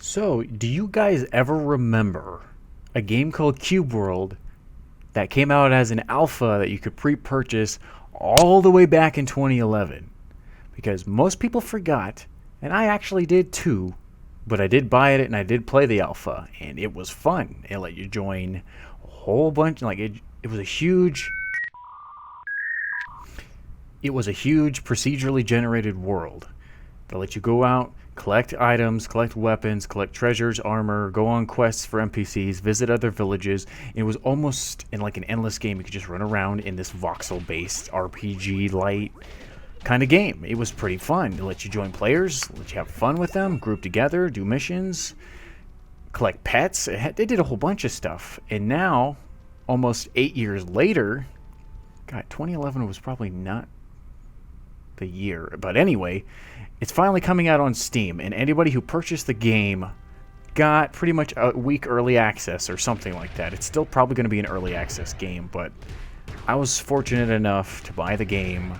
So, do you guys ever remember a game called Cube World that came out as an alpha that you could pre-purchase all the way back in 2011? Because most people forgot, and I actually did too, but I did buy it and I did play the alpha, and it was fun. It let you join a whole bunch, like it was a huge procedurally generated world that let you go out, collect items, collect weapons, collect treasures, armor, go on quests for NPCs, visit other villages. It was almost in like an endless game. You could just run around in this voxel-based RPG light kind of game. It was pretty fun. It let you join players, let you have fun with them, group together, do missions, collect pets. They did a whole bunch of stuff. And now, almost 8 years later, God, 2011 was probably not the year. But anyway, it's finally coming out on Steam, and anybody who purchased the game got pretty much a week early access or something like that. It's still probably going to be an early access game, but I was fortunate enough to buy the game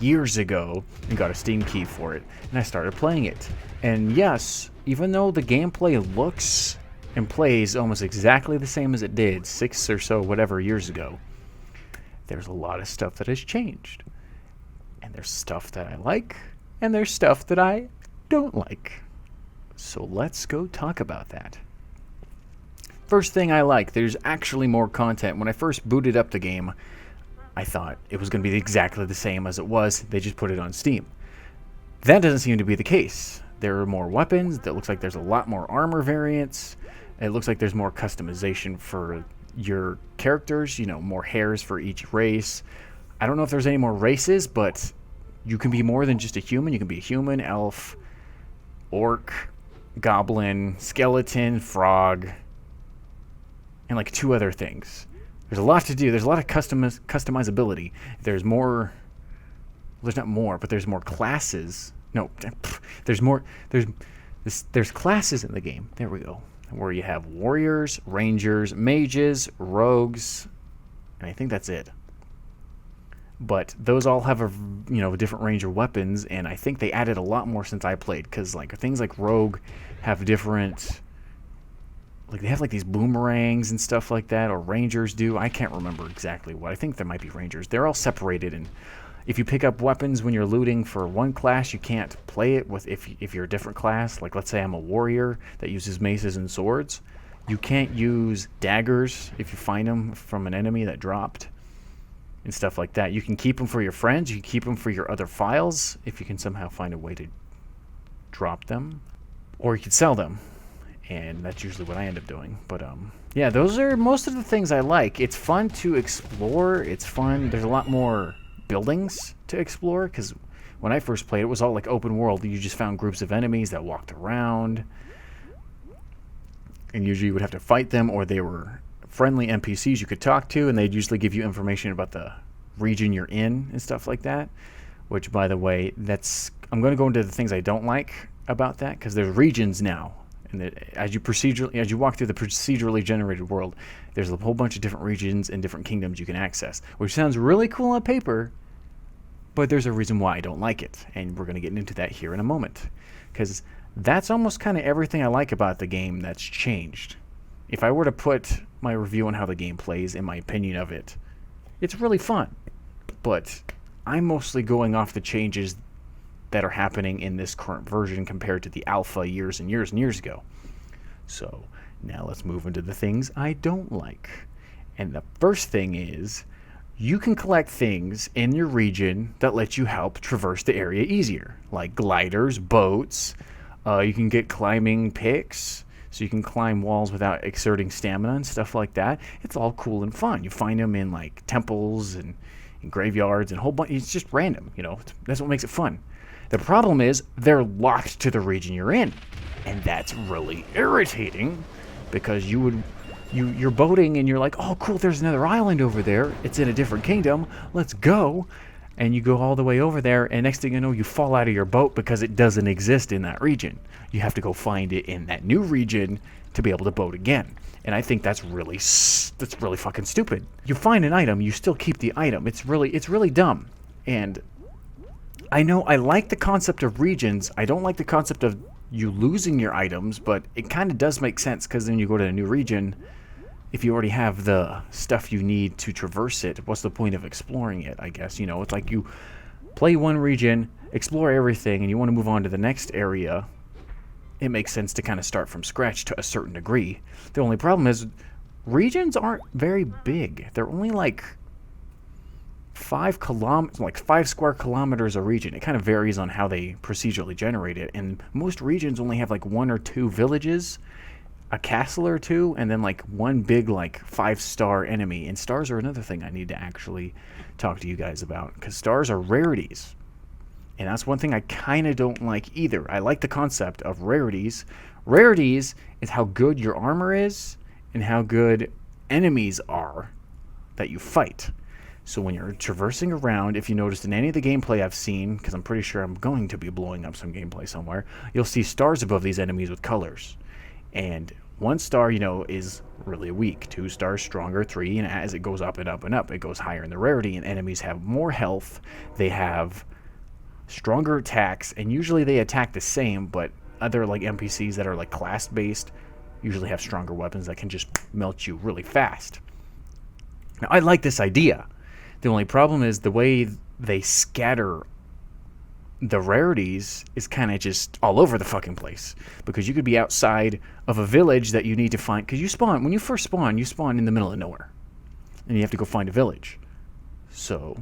years ago and got a Steam key for it, and I started playing it. And yes, even though the gameplay looks and plays almost exactly the same as it did 6 or so whatever years ago, there's a lot of stuff that has changed. And there's stuff that I like, and there's stuff that I don't like. So let's go talk about that. First thing I like, there's actually more content. When I first booted up the game, I thought it was going to be exactly the same as it was. They just put it on Steam. That doesn't seem to be the case. There are more weapons. It looks like there's a lot more armor variants. It looks like there's more customization for your characters, more hairs for each race. I don't know if there's any more races, but you can be more than just a human. You can be a human, elf, orc, goblin, skeleton, frog, and like 2 other things. There's a lot to do. There's a lot of customizability. There's more. There's not more, but there's more classes. No, there's more. There's classes in the game. There we go. Where you have warriors, rangers, mages, rogues, and I think that's it. But those all have a different range of weapons, and I think they added a lot more since I played, because like things like rogue have different, like they have like these boomerangs and stuff like that, or rangers do. I can't remember exactly what. I think there might be rangers. They're all separated, and if you pick up weapons when you're looting for one class, you can't play it with if you're a different class. Like let's say I'm a warrior that uses maces and swords. You can't use daggers if you find them from an enemy that dropped. And stuff like that. You can keep them for your friends. You can keep them for your other files if you can somehow find a way to drop them. Or you can sell them. And that's usually what I end up doing. But yeah, those are most of the things I like. It's fun to explore. It's fun. There's a lot more buildings to explore. Because when I first played, it was all like open world. You just found groups of enemies that walked around. And usually you would have to fight them, or they were friendly NPCs you could talk to, and they'd usually give you information about the region you're in and stuff like that. Which, by the way, I'm going to go into the things I don't like about that, because there's regions now, and as you walk through the procedurally generated world, there's a whole bunch of different regions and different kingdoms you can access, which sounds really cool on paper, but there's a reason why I don't like it, and we're going to get into that here in a moment, because that's almost kind of everything I like about the game that's changed. If I were to put my review on how the game plays and my opinion of it, it's really fun. But I'm mostly going off the changes that are happening in this current version compared to the alpha years and years and years ago. So now let's move into the things I don't like. And the first thing is, you can collect things in your region that let you help traverse the area easier, like gliders, boats. You can get climbing picks, so you can climb walls without exerting stamina and stuff like that. It's all cool and fun. You find them in like temples and in graveyards and a whole bunch. It's just random, That's what makes it fun. The problem is they're locked to the region you're in, and that's really irritating, because you're boating and you're like, oh cool, there's another island over there. It's in a different kingdom. Let's go. And you go all the way over there, and next thing you know, you fall out of your boat because it doesn't exist in that region. You have to go find it in that new region to be able to boat again. And I think that's really fucking stupid. You find an item, you still keep the item. It's really dumb. And I know I like the concept of regions. I don't like the concept of you losing your items, but it kind of does make sense because then you go to a new region. If you already have the stuff you need to traverse it, what's the point of exploring it, I guess? You know, it's like you play one region, explore everything, and you want to move on to the next area. It makes sense to kind of start from scratch to a certain degree. The only problem is regions aren't very big. They're only like 5 square kilometers a region. It kind of varies on how they procedurally generate it, and most regions only have like 1 or 2 villages, a castle or 2, and then like one big like 5-star enemy. And stars are another thing I need to actually talk to you guys about, because stars are rarities, and that's one thing I kind of don't like either. I like the concept of rarities. Rarities is how good your armor is and how good enemies are that you fight. So when you're traversing around, if you noticed in any of the gameplay I've seen, because I'm pretty sure I'm going to be blowing up some gameplay somewhere, you'll see stars above these enemies with colors. And 1 star, you know, is really weak. 2 stars stronger, 3, and as it goes up and up and up, it goes higher in the rarity, and enemies have more health, they have stronger attacks, and usually they attack the same, but other like NPCs that are like class-based usually have stronger weapons that can just melt you really fast. Now, I like this idea. The only problem is the way they scatter the rarities is kind of just all over the fucking place, because you could be outside of a village that you need to find, because when you first spawn, you spawn in the middle of nowhere, and you have to go find a village. So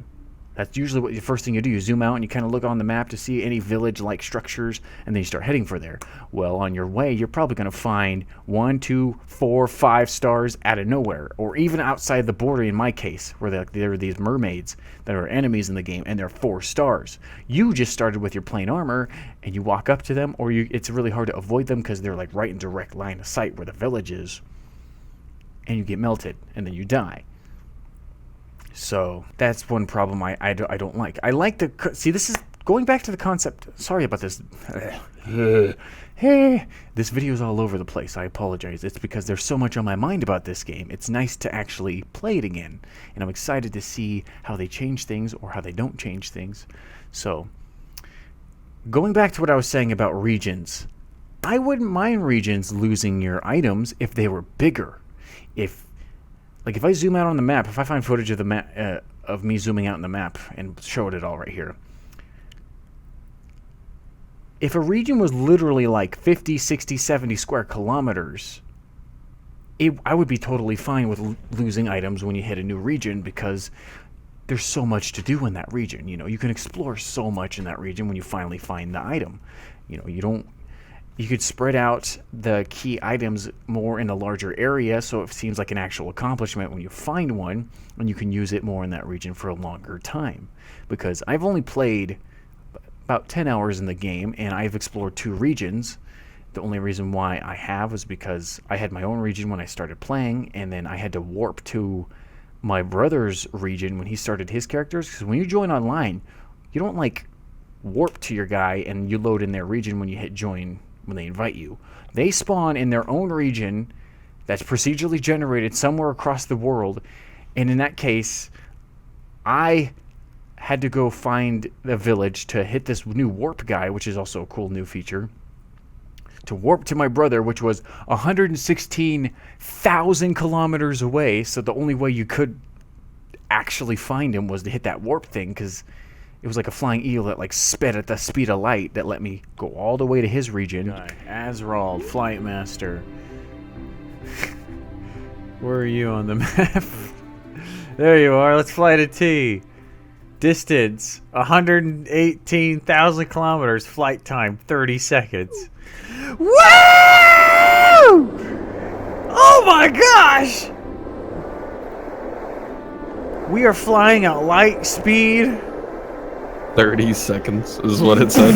that's usually what the first thing you do. You zoom out and you kind of look on the map to see any village-like structures, and then you start heading for there. Well, on your way, you're probably going to find 1, 2, 4, 5 stars out of nowhere, or even outside the border in my case, where there are these mermaids that are enemies in the game, and they're 4 stars. You just started with your plain armor, and you walk up to them, or it's really hard to avoid them because they're like right in direct line of sight where the village is, and you get melted, and then you die. So that's one problem I don't like. I like see, this is going back to the concept. Sorry about this. Hey, this video is all over the place. I apologize. It's because there's so much on my mind about this game. It's nice to actually play it again, and I'm excited to see how they change things or how they don't change things. So going back to what I was saying about regions, I wouldn't mind regions losing your items if they were bigger. If I zoom out on the map, if I find footage of the map of me zooming out on the map and showed it all right here, if a region was literally like 50, 60, 70 square kilometers, I would be totally fine with losing items when you hit a new region, because there's so much to do in that region. You know, you can explore so much in that region when you finally find the item. You know, you could spread out the key items more in a larger area, so it seems like an actual accomplishment when you find one, and you can use it more in that region for a longer time. Because I've only played about 10 hours in the game, and I've explored 2 regions. The only reason why I have was because I had my own region when I started playing, and then I had to warp to my brother's region when he started his characters. Because when you join online, you don't like warp to your guy and you load in their region when you hit join. When they invite you, they spawn in their own region that's procedurally generated somewhere across the world. And in that case, I had to go find the village to hit this new warp guy, which is also a cool new feature, to warp to my brother, which was 116,000 kilometers away. So the only way you could actually find him was to hit that warp thing, because it was like a flying eel that like sped at the speed of light that let me go all the way to his region. Azrael, Flight Master. Where are you on the map? There you are. Let's fly to T. Distance 118,000 kilometers. Flight time 30 seconds. Woo! Oh my gosh! We are flying at light speed. 30 seconds is what it said.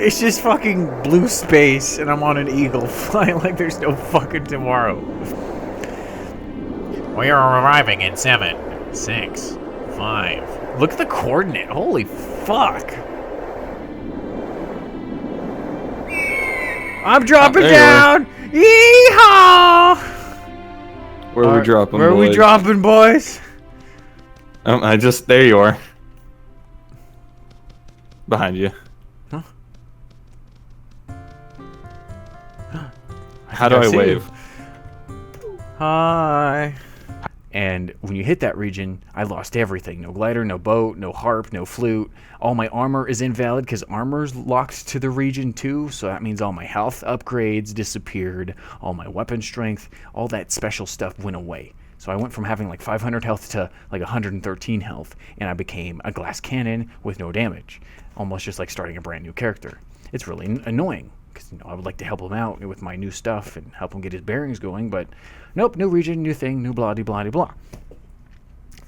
It's just fucking blue space, and I'm on an eagle flying like there's no fucking tomorrow. We are arriving in 7, 6, 5. Look at the coordinate. Holy fuck. I'm dropping down. Yeehaw! Where are we dropping, Where are we dropping, boys? There you are. Behind you. Huh? How do I see wave? you. Hi. And when you hit that region, I lost everything. No glider, no boat, no harp, no flute. All my armor is invalid because armor's locked to the region too. So that means all my health upgrades disappeared. All my weapon strength, all that special stuff went away. So I went from having like 500 health to like 113 health. And I became a glass cannon with no damage. Almost just like starting a brand new character. It's really annoying. Because I would like to help him out with my new stuff and help him get his bearings going, but nope, new region, new thing, new blah de blah de blah.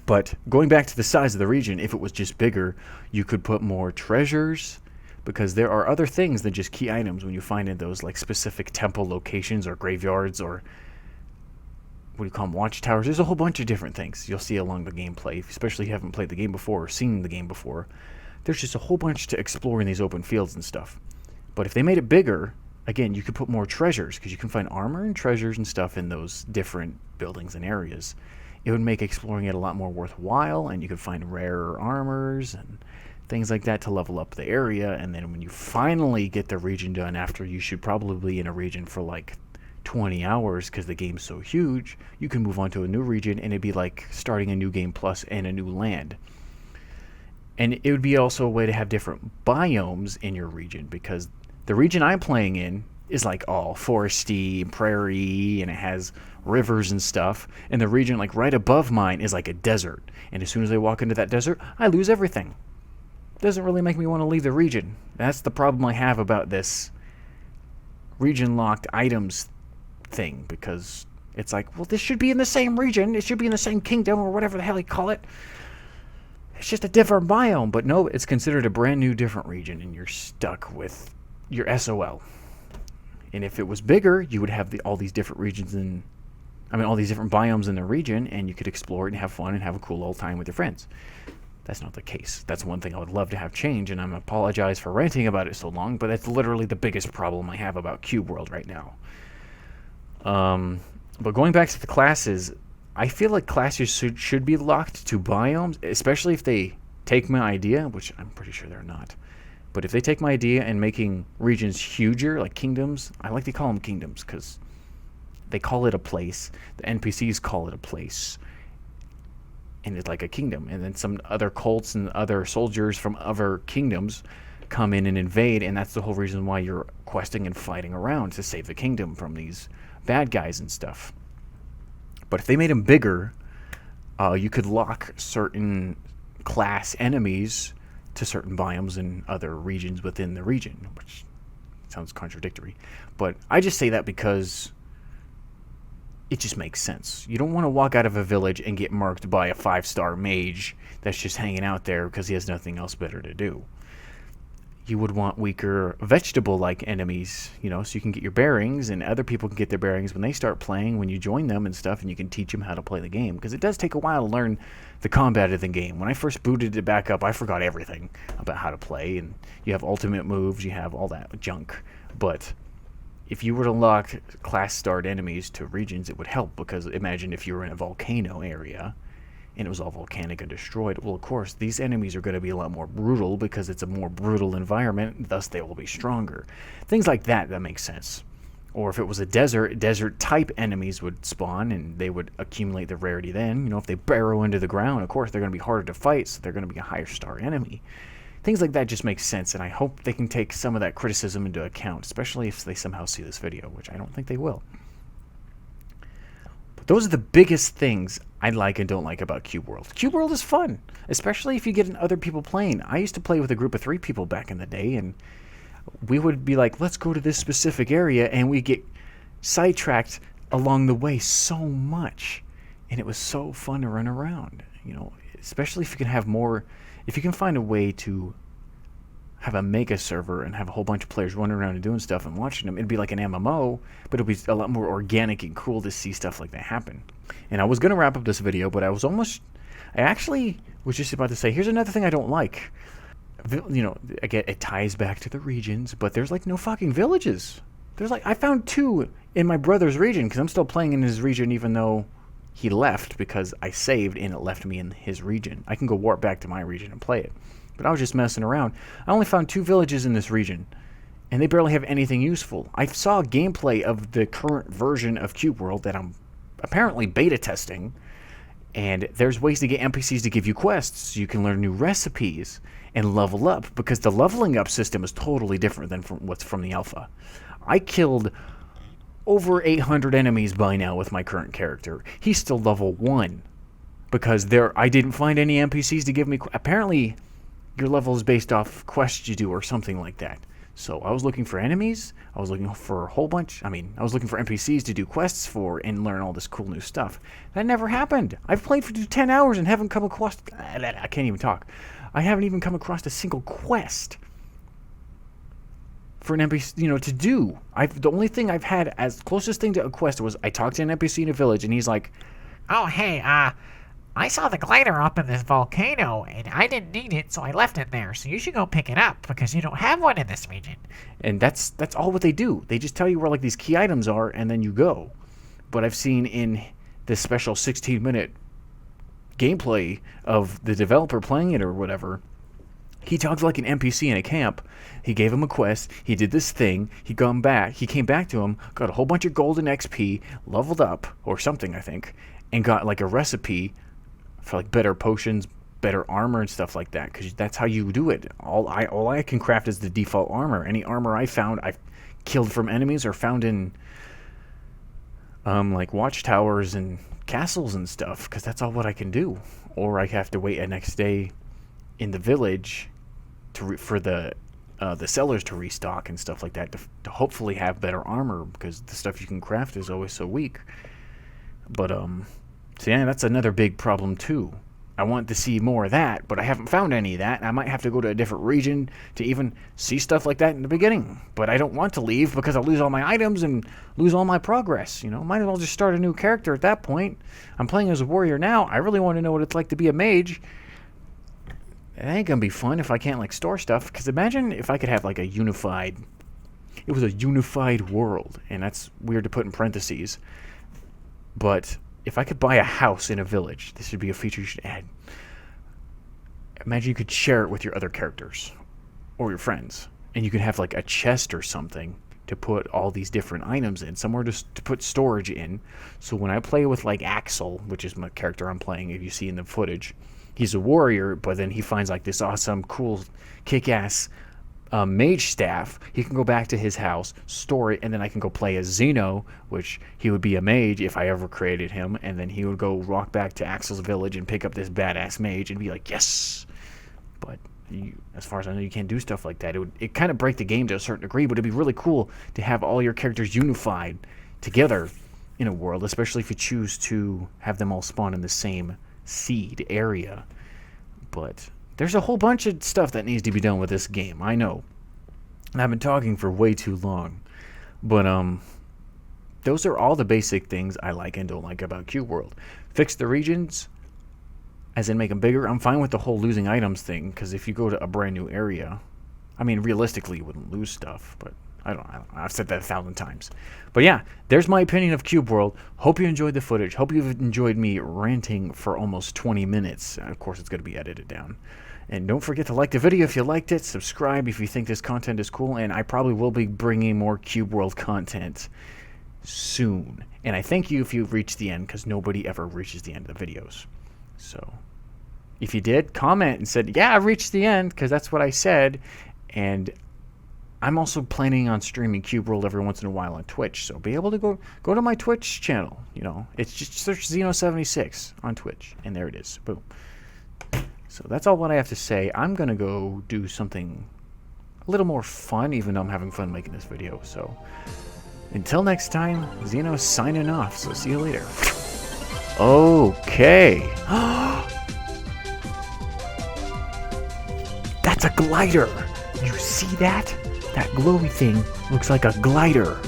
But going back to the size of the region, if it was just bigger, you could put more treasures, because there are other things than just key items when you find in those like specific temple locations or graveyards or what do you call them, watchtowers. There's a whole bunch of different things you'll see along the gameplay, especially if you haven't played the game before or seen the game before. There's just a whole bunch to explore in these open fields and stuff. But if they made it bigger, again, you could put more treasures, because you can find armor and treasures and stuff in those different buildings and areas. It would make exploring it a lot more worthwhile, and you could find rarer armors and things like that to level up the area. And then when you finally get the region done, after you should probably be in a region for like 20 hours because the game's so huge, you can move on to a new region, and it'd be like starting a new game plus and a new land. And it would be also a way to have different biomes in your region, because the region I'm playing in is like all foresty and prairie, and it has rivers and stuff. And the region like right above mine is like a desert. And as soon as I walk into that desert, I lose everything. Doesn't really make me want to leave the region. That's the problem I have about this region locked items thing, because it's like, well, this should be in the same region. It should be in the same kingdom or whatever the hell you call it. It's just a different biome. But no, it's considered a brand new different region, and you're stuck with your SOL. And if it was bigger, you would have all these different regions all these different biomes in the region, and you could explore it and have fun and have a cool old time with your friends. That's not the case. That's one thing I would love to have change, and I apologize for ranting about it so long, but that's literally the biggest problem I have about Cube World right now. But going back to the classes, I feel like classes should be locked to biomes, especially if they take my idea, which I'm pretty sure they're not. But if they take my idea and making regions huger, like kingdoms, I like to call them kingdoms because they call it a place. The NPCs call it a place. And it's like a kingdom. And then some other cults and other soldiers from other kingdoms come in and invade, and that's the whole reason why you're questing and fighting around, to save the kingdom from these bad guys and stuff. But if they made them bigger, you could lock certain class enemies to certain biomes and other regions within the region, which sounds contradictory. But I just say that because it just makes sense. You don't want to walk out of a village and get marked by a 5-star mage that's just hanging out there because he has nothing else better to do. You would want weaker vegetable-like enemies, so you can get your bearings, and other people can get their bearings when they start playing, when you join them and stuff, and you can teach them how to play the game. Because it does take a while to learn the combat of the game. When I first booted it back up, I forgot everything about how to play, and you have ultimate moves, you have all that junk. But if you were to lock class-starred enemies to regions, it would help, because imagine if you were in a volcano area, and it was all volcanic and destroyed. Well, of course, these enemies are going to be a lot more brutal because it's a more brutal environment, thus they will be stronger. Things like that make sense. Or if it was a desert-type enemies would spawn, and they would accumulate the rarity then. If they burrow into the ground, of course, they're going to be harder to fight, so they're going to be a higher star enemy. Things like that just make sense, and I hope they can take some of that criticism into account, especially if they somehow see this video, which I don't think they will. Those are the biggest things I like and don't like about Cube World. Cube World is fun, especially if you get other people playing. I used to play with a group of 3 people back in the day, and we would be like, let's go to this specific area, and we get sidetracked along the way so much. And it was so fun to run around, especially if you can have more, if you can find a way to have a mega server and have a whole bunch of players running around and doing stuff and watching them. It'd be like an MMO, but it'd be a lot more organic and cool to see stuff like that happen. And I was going to wrap up this video, but I actually was just about to say, here's another thing I don't like. Again, it ties back to the regions, but there's like no fucking villages. I found 2 in my brother's region, because I'm still playing in his region even though he left, because I saved and it left me in his region. I can go warp back to my region and play it. But I was just messing around. I only found 2 villages in this region. and they barely have anything useful. I saw gameplay of the current version of Cube World that I'm apparently beta testing, and there's ways to get NPCs to give you quests so you can learn new recipes and level up, because the leveling up system is totally different than from what's from the alpha. I killed over 800 enemies by now with my current character. He's still level 1 because I didn't find any NPCs to give me. Apparently, your level is based off quests you do or something like that. So I was looking for enemies. I was looking for a whole bunch. I was looking for NPCs to do quests for and learn all this cool new stuff. That never happened. I've played for 10 hours and haven't come across. I can't even talk. I haven't even come across a single quest for an NPC, to do. The only thing I've had as closest thing to a quest was I talked to an NPC in a village, and he's like, "Oh, hey, I saw the glider up in this volcano, and I didn't need it, so I left it there. So you should go pick it up, because you don't have one in this region." And that's all what they do. They just tell you where, like, these key items are, and then you go. But I've seen in this special 16-minute gameplay of the developer playing it or whatever, he talked like an NPC in a camp. He gave him a quest. He did this thing. He came back to him, got a whole bunch of golden XP, leveled up, or something, I think, and got, like, a recipe for, like, better potions, better armor and stuff like that, because that's how you do it. All I can craft is the default armor. Any armor I found, I've killed from enemies or found in like watchtowers and castles and stuff, because that's all what I can do. Or I have to wait a next day in the village for the sellers to restock and stuff like that to hopefully have better armor, because the stuff you can craft is always so weak. But so yeah, that's another big problem too. I want to see more of that, but I haven't found any of that. I might have to go to a different region to even see stuff like that in the beginning. But I don't want to leave because I'll lose all my items and lose all my progress. Might as well just start a new character at that point. I'm playing as a warrior now. I really want to know what it's like to be a mage. It ain't gonna be fun if I can't, like, store stuff. Because imagine if I could have, like, it was a unified world. And that's weird to put in parentheses. But if I could buy a house in a village, this would be a feature you should add. Imagine you could share it with your other characters or your friends, and you could have, like, a chest or something to put all these different items in, somewhere to put storage in. So when I play with, like, Axel, which is my character I'm playing, if you see in the footage, he's a warrior, but then he finds, like, this awesome, cool, kick-ass mage staff. He can go back to his house, store it, and then I can go play as Xeno, which he would be a mage if I ever created him, and then he would go walk back to Axel's village and pick up this badass mage and be like, yes. But as far as I know, you can't do stuff like that. It kind of break the game to a certain degree, but it'd be really cool to have all your characters unified together in a world, especially if you choose to have them all spawn in the same seed area. But there's a whole bunch of stuff that needs to be done with this game, I know. And I've been talking for way too long. But those are all the basic things I like and don't like about Cube World. Fix the regions, as in make them bigger. I'm fine with the whole losing items thing, because if you go to a brand new area, realistically you wouldn't lose stuff, but I don't know. I've said that 1,000 times. But yeah, there's my opinion of Cube World. Hope you enjoyed the footage. Hope you've enjoyed me ranting for almost 20 minutes. Of course, it's going to be edited down. And don't forget to like the video if you liked it. Subscribe if you think this content is cool. And I probably will be bringing more Cube World content soon. And I thank you if you've reached the end, because nobody ever reaches the end of the videos. So if you did, comment and said, yeah, I reached the end, because that's what I said. And I'm also planning on streaming Cube World every once in a while on Twitch, so be able to go to my Twitch channel. It's just search Xeno76 on Twitch, and there it is. Boom. So that's all what I have to say. I'm gonna go do something a little more fun, even though I'm having fun making this video. So until next time, Xeno signing off. So see you later. Okay. That's a glider. You see that? That glowy thing looks like a glider.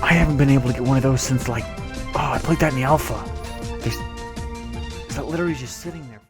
I haven't been able to get one of those since, I played that in the alpha. Is that literally just sitting there?